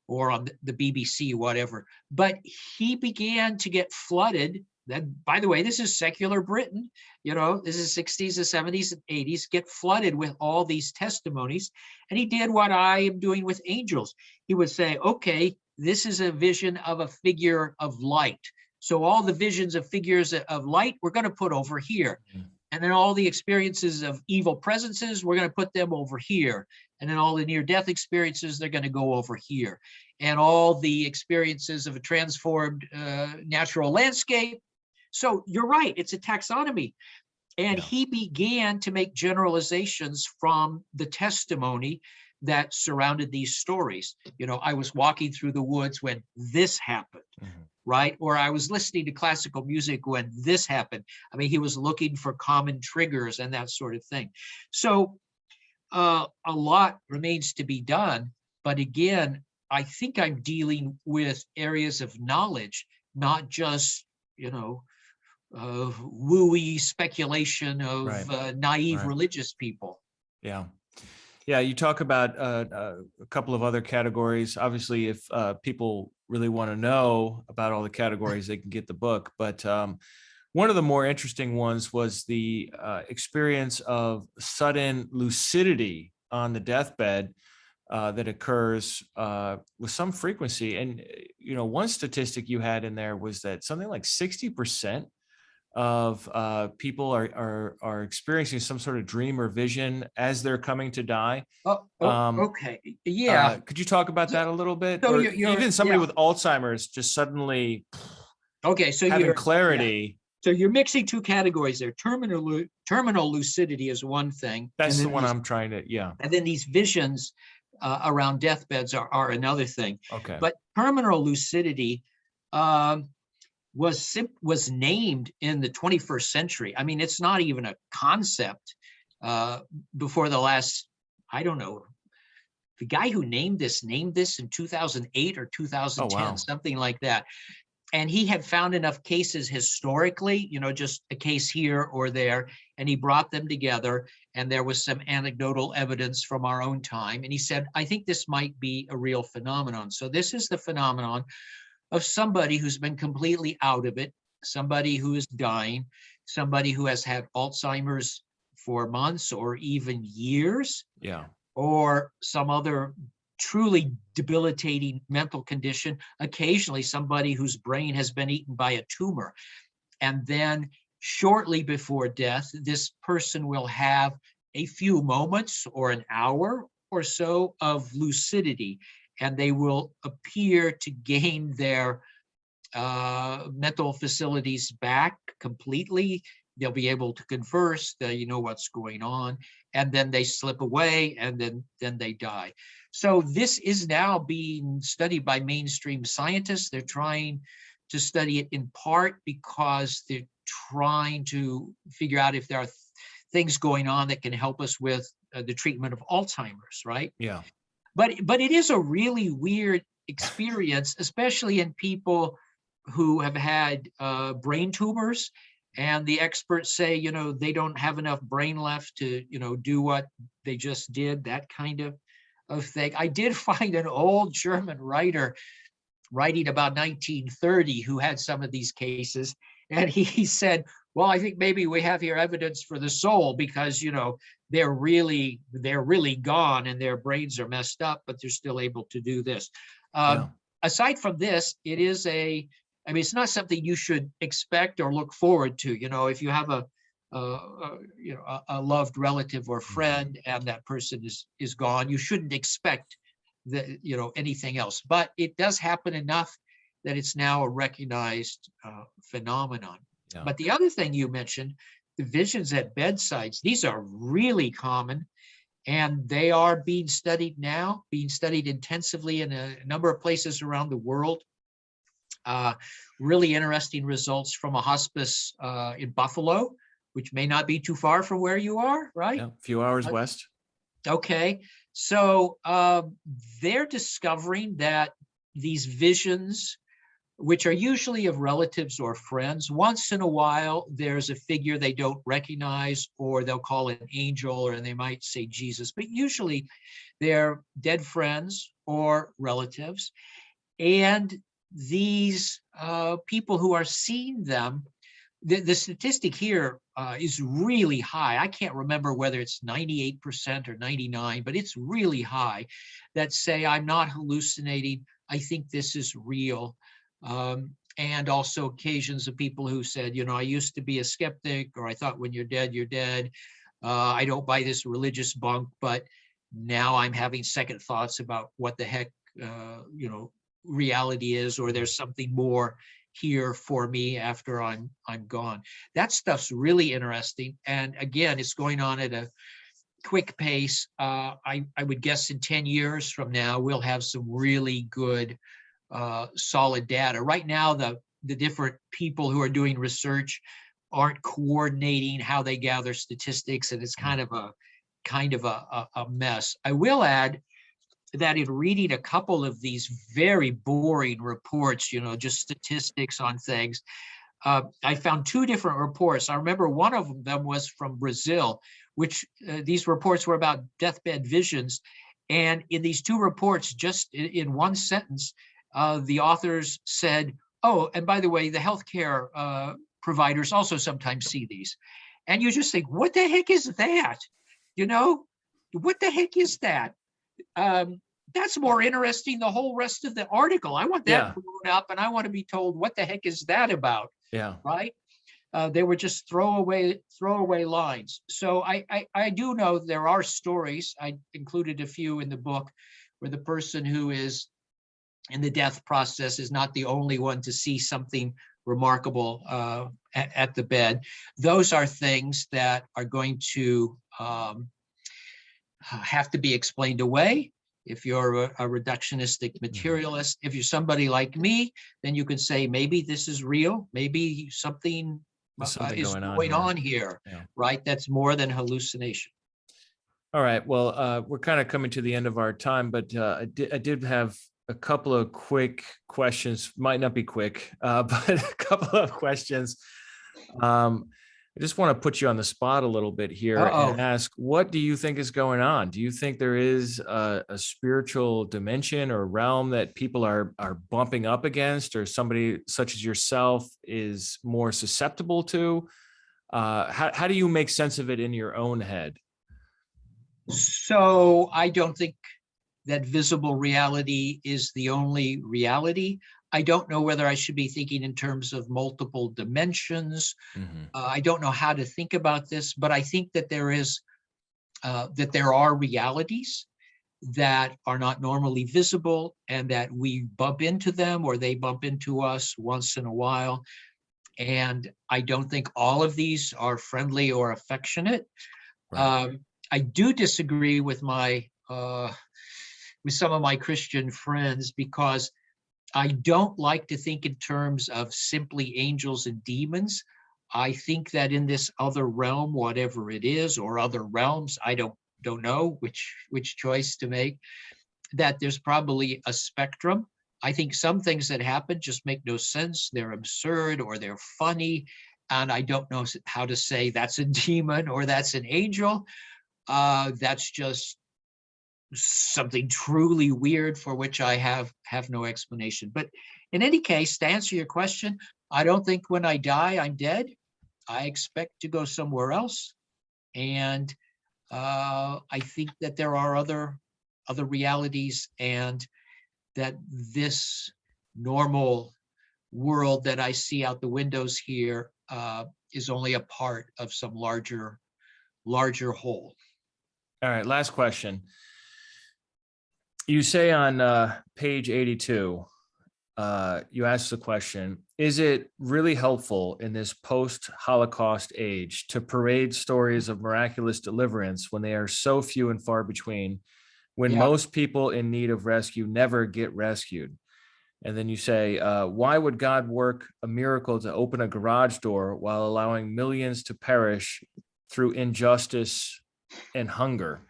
or on the BBC, whatever. But he began to get flooded. That, by the way, this is secular Britain. This is 60s, the 70s, and 80s, get flooded with all these testimonies. And he did what I am doing with angels. He would say, okay, this is a vision of a figure of light. So all the visions of figures of light, we're going to put over here. And then all the experiences of evil presences, we're going to put them over here. And then all the near-death experiences, they're going to go over here. And all the experiences of a transformed natural landscape. So you're right, it's a taxonomy. And he began to make generalizations from the testimony that surrounded these stories. I was walking through the woods when this happened. Right? Or I was listening to classical music when this happened. I mean, he was looking for common triggers and that sort of thing. So a lot remains to be done. But again, I think I'm dealing with areas of knowledge, not just, wooey speculation of naive religious people. Yeah. Yeah, you talk about a couple of other categories. Obviously, if people really want to know about all the categories, they can get the book. But one of the more interesting ones was the experience of sudden lucidity on the deathbed that occurs with some frequency. And, one statistic you had in there was that something like 60% of people are experiencing some sort of dream or vision as they're coming to die. Okay. Yeah. Could you talk about that a little bit? So or even somebody with Alzheimer's just suddenly so having clarity. So you're mixing two categories there. Terminal lucidity is one thing. That's the one I'm trying to, And then these visions around deathbeds are another thing. Okay. But terminal lucidity was named in the 21st century. I mean, it's not even a concept before the last, I don't know, the guy who named this in 2008 or 2010, something like that. And he had found enough cases historically, just a case here or there, and he brought them together, and there was some anecdotal evidence from our own time. And he said, I think this might be a real phenomenon. So this is the phenomenon of somebody who's been completely out of it, somebody who is dying, somebody who has had Alzheimer's for months or even years, or some other truly debilitating mental condition, occasionally somebody whose brain has been eaten by a tumor. And then shortly before death, this person will have a few moments or an hour or so of lucidity, and they will appear to gain their mental facilities back completely. They'll be able to converse, they know what's going on, and then they slip away, and then they die. So this is now being studied by mainstream scientists. They're trying to study it in part because they're trying to figure out if there are things going on that can help us with the treatment of Alzheimer's, right? Yeah. But it is a really weird experience, especially in people who have had brain tumors, and the experts say, they don't have enough brain left to, do what they just did, that kind of thing. I did find an old German writer writing about 1930 who had some of these cases, and he said, well, I think maybe we have here evidence for the soul because, they're really gone and their brains are messed up, but they're still able to do this. Yeah. Aside from this, it's not something you should expect or look forward to. If you have a loved relative or friend and that person is gone, you shouldn't expect anything else. But it does happen enough that it's now a recognized phenomenon. Yeah. But the other thing you mentioned, the visions at bedsides, these are really common, and they are being studied intensively in a number of places around the world. Really interesting results from a hospice in Buffalo, which may not be too far from where you are, right? Yeah, a few hours west. Okay, so they're discovering that these visions, which are usually of relatives or friends, once in a while, there's a figure they don't recognize, or they'll call it an angel, or they might say Jesus, but usually they're dead friends or relatives. And these people who are seeing them, the statistic here is really high. I can't remember whether it's 98% or 99%, but it's really high, that say, I'm not hallucinating, I think this is real. And also occasions of people who said, I used to be a skeptic, or I thought when you're dead, you're dead. I don't buy this religious bunk, but now I'm having second thoughts about what the heck, reality is, or there's something more here for me after I'm gone. That stuff's really interesting. And again, it's going on at a quick pace. I would guess in 10 years from now, we'll have some really good solid data. Right now, the different people who are doing research aren't coordinating how they gather statistics, and it's kind of a mess. I will add that in reading a couple of these very boring reports, just statistics on things, I found two different reports. I remember one of them was from Brazil, which these reports were about deathbed visions. And in these two reports, just in one sentence, the authors said, oh, and by the way, the healthcare providers also sometimes see these. And you just think, what the heck is that? What the heck is that? That's more interesting, the whole rest of the article. I want that blown up, and I want to be told, what the heck is that about? Yeah. Right? They were just throwaway lines. So I do know there are stories. I included a few in the book where the person who is in the death process is not the only one to see something remarkable at the bed. Those are things that are going to have to be explained away. If you're a reductionistic materialist, if you're somebody like me, then you can say, maybe this is real. Maybe something is going on here, right? That's more than hallucination. All right. Well, we're kind of coming to the end of our time, but I did have a couple of quick questions. Might not be quick, but a couple of questions. I just want to put you on the spot a little bit here and ask, what do you think is going on? Do you think there is a spiritual dimension or realm that people are bumping up against, or somebody such as yourself is more susceptible to? How do you make sense of it in your own head? So I don't think that visible reality is the only reality. I don't know whether I should be thinking in terms of multiple dimensions. I don't know how to think about this, but I think that there are realities that are not normally visible, and that we bump into them or they bump into us once in a while. And I don't think all of these are friendly or affectionate. Right. I do disagree with with some of my Christian friends, because I don't like to think in terms of simply angels and demons. I think that in this other realm, whatever it is, or other realms, I don't know which choice to make, that there's probably a spectrum. I think some things that happen just make no sense. They're absurd or they're funny. And I don't know how to say that's a demon or that's an angel. That's just something truly weird for which I have no explanation. But in any case, to answer your question, I don't think when I die, I'm dead. I expect to go somewhere else. And I think that there are other realities, and that this normal world that I see out the windows here is only a part of some larger whole. All right, last question. You say on page 82, you ask the question, is it really helpful in this post-Holocaust age to parade stories of miraculous deliverance when they are so few and far between, when Yeah. most people in need of rescue never get rescued? And then you say, why would God work a miracle to open a garage door while allowing millions to perish through injustice and hunger?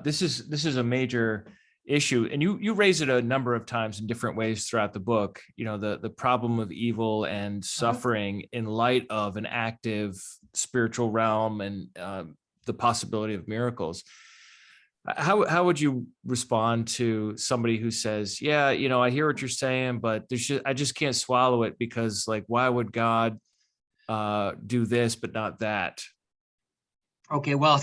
This is a major issue, and you raise it a number of times in different ways throughout the book. You know, the problem of evil and suffering in light of an active spiritual realm and the possibility of miracles. How would you respond to somebody who says, yeah, you know, I hear what you're saying, but I just can't swallow it, because like, why would God do this but not that? Okay, well,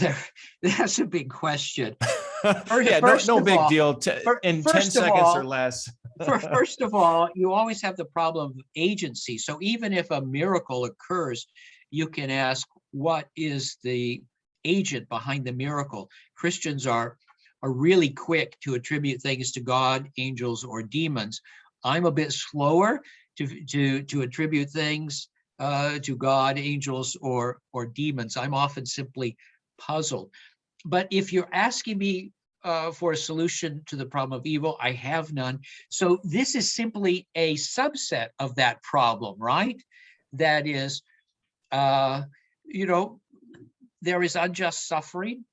that's a big question. Yeah, no big deal. In 10 seconds or less. First of all, you always have the problem of agency. So even if a miracle occurs, you can ask, what is the agent behind the miracle? Christians are really quick to attribute things to God, angels, or demons. I'm a bit slower to attribute things to God, angels, or demons. I'm often simply puzzled. But if you're asking me for a solution to the problem of evil, I have none. So this is simply a subset of that problem, right? That is, you know, there is unjust suffering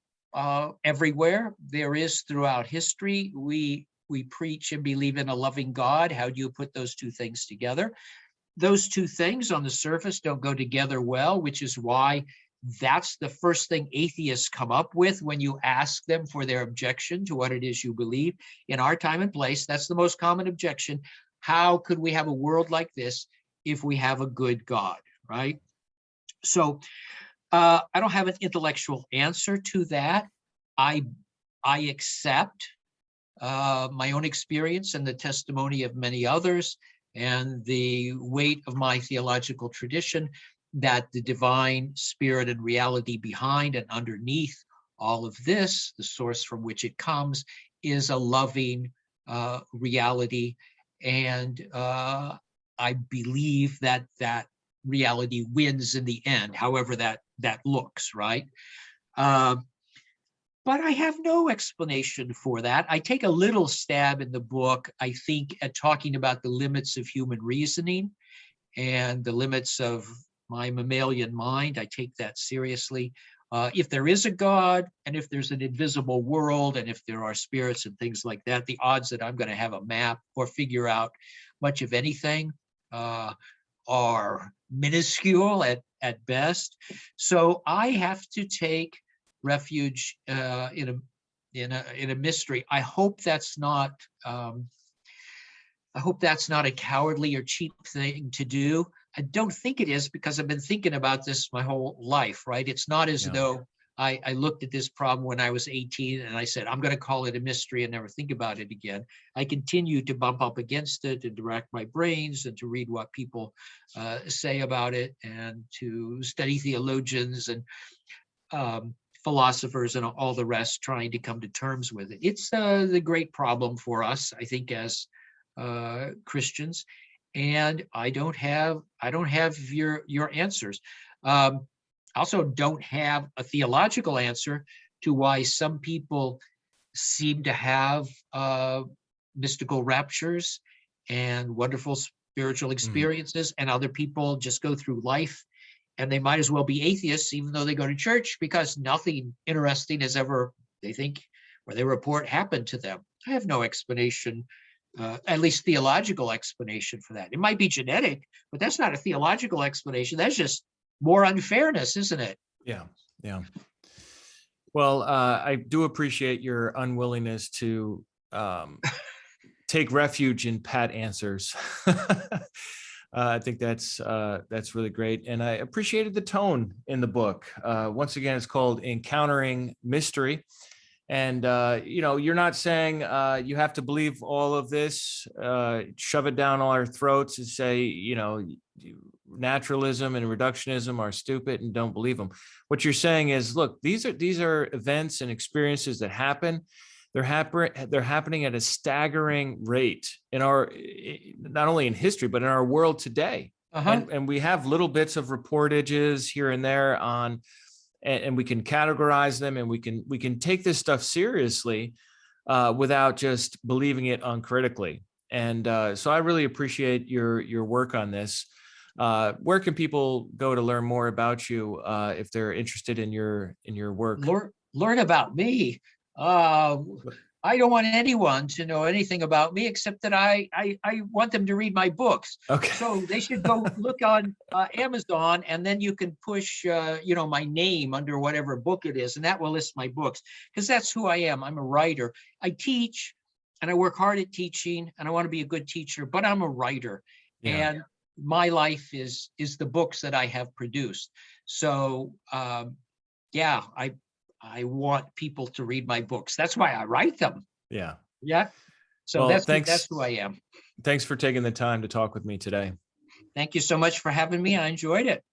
everywhere. There is throughout history. We preach and believe in a loving God. How do you put those two things together? Those two things on the surface don't go together well, which is why that's the first thing atheists come up with when you ask them for their objection to what it is you believe. In our time and place, that's the most common objection. How could we have a world like this if we have a good God, right? So I don't have an intellectual answer to that. I accept my own experience and the testimony of many others, and the weight of my theological tradition, that the divine spirit and reality behind and underneath all of this, the source from which it comes, is a loving reality. And I believe that reality wins in the end, however that looks, right? But I have no explanation for that. I take a little stab in the book, I think, at talking about the limits of human reasoning and the limits of my mammalian mind. I take that seriously. If there is a God, and if there's an invisible world, and if there are spirits and things like that, the odds that I'm going to have a map or figure out much of anything are minuscule at best. So I have to take refuge in a mystery. I hope that's not a cowardly or cheap thing to do. I don't think it is, because I've been thinking about this my whole life, right? It's not as though I looked at this problem when I was 18 and I said, I'm going to call it a mystery and never think about it again. I continue to bump up against it and direct my brains and to read what people say about it, and to study theologians and philosophers and all the rest, trying to come to terms with it. It's the great problem for us, I think, as Christians, and I don't have your answers. Also don't have a theological answer to why some people seem to have mystical raptures and wonderful spiritual experiences, and other people just go through life and they might as well be atheists, even though they go to church, because nothing interesting has ever, they think, or they report, happened to them. I have no explanation, at least theological explanation for that. It might be genetic, but that's not a theological explanation. That's just more unfairness, isn't it? Yeah. Well, I do appreciate your unwillingness to take refuge in pat answers. I think that's really great, and I appreciated the tone in the book. Once again, it's called Encountering Mystery, and you're not saying you have to believe all of this, shove it down all our throats, and say naturalism and reductionism are stupid and don't believe them. What you're saying is, look, these are events and experiences that happen. They're happening at a staggering rate in our, not only in history, but in our world today. And we have little bits of reportages here and there on, and we can categorize them, and we can take this stuff seriously without just believing it uncritically. And so I really appreciate your work on this. Where can people go to learn more about you if they're interested in your work? Learn about me. I don't want anyone to know anything about me except that I want them to read my books. Okay. So they should go look on Amazon, and then you can push my name under whatever book it is, and that will list my books, because that's who I am. I'm a writer. I teach, and I work hard at teaching, and I want to be a good teacher, but I'm a writer. Yeah. And my life is the books that I have produced. So I want people to read my books. That's why I write them. Yeah. Yeah. So well, that's who I am. Thanks for taking the time to talk with me today. Thank you so much for having me. I enjoyed it.